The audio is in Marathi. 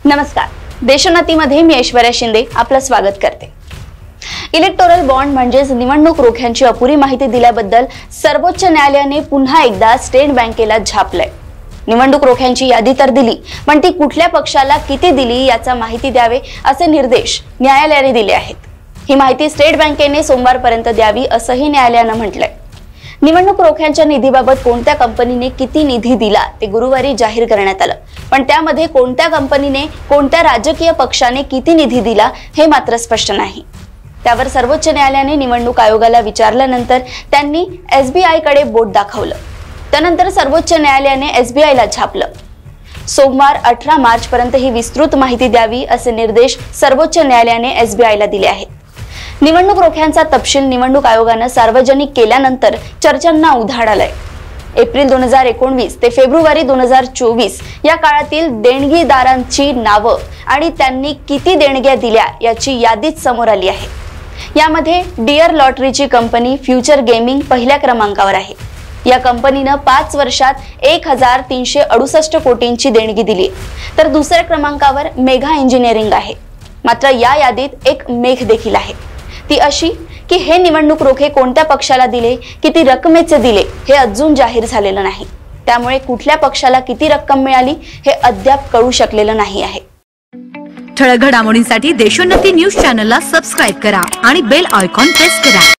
नमस्कार, देशोन्नतीमध्ये मी ऐश्वर्या शिंदे आपलं स्वागत करते। इलेक्टोरल बॉन्ड म्हणजेच निवडणूक रोख्यांची अपुरी माहिती दिल्याबद्दल सर्वोच्च न्यायालयाने पुन्हा एकदा स्टेट बँकेला झापलंय। निवडणूक रोख्यांची यादी तर दिली, पण ती कुठल्या पक्षाला किती दिली याचा माहिती द्यावे असे निर्देश न्यायालयाने दिले आहेत। ही माहिती स्टेट बँकेने सोमवारपर्यंत द्यावी असंही न्यायालयाने म्हटलंय। निवडणूक रोख्यांच्या निधीबाबत कोणत्या कंपनीने किती निधी दिला ते गुरुवारी जाहीर करण्यात आलं, पण त्यामध्ये कोणत्या कंपनीने कोणत्या राजकीय पक्षाने किती निधी दिला हे मात्र स्पष्ट नाही। त्यावर सर्वोच्च न्यायालयाने निवडणूक आयोगाला विचारल्यानंतर त्यांनी SBI कडे बोट दाखवलं। त्यानंतर सर्वोच्च न्यायालयाने SBI ला झापलं। सोमवार 18 मार्च पर्यंत ही विस्तृत माहिती द्यावी असे निर्देश सर्वोच्च न्यायालयाने SBI ला दिले आहेत। निवडणूक रोख्यांचा तपशील निवडणूक आयोगाने सार्वजनिक केल्यानंतर चर्चांना उधाण आलंय। एप्रिल 2019 ते फेब्रुवारी 2024 या काळातील देणगीदारांची नावं आणि त्यांनी किती देणग्या दिल्या याची यादीच समोर आली आहे। यामध्ये डिअर लॉटरीची कंपनी फ्युचर गेमिंग पहिल्या क्रमांकावर आहे। या कंपनीने 5 वर्षात 1368 कोटींची देणगी दिली, तर दुसऱ्या क्रमांकावर मेघा इंजिनिअरिंग आहे। मात्र या यादीत एक मेघ देखील आहे, ती अशी की हे निवडणूक रोखे कोणत्या पक्षाला दिले, किती रकमेचे दिले हे अजून जाहीर झालेलं नाही। त्यामुळे कुठल्या पक्षाला किती रक्कम मिळाली हे अद्याप कळू शकलेलं नाही आहे। ठळक घडामोडींसाठी देशोन्नती न्यूज चॅनलला सबस्क्राइब करा आणि बेल आयकॉन प्रेस करा।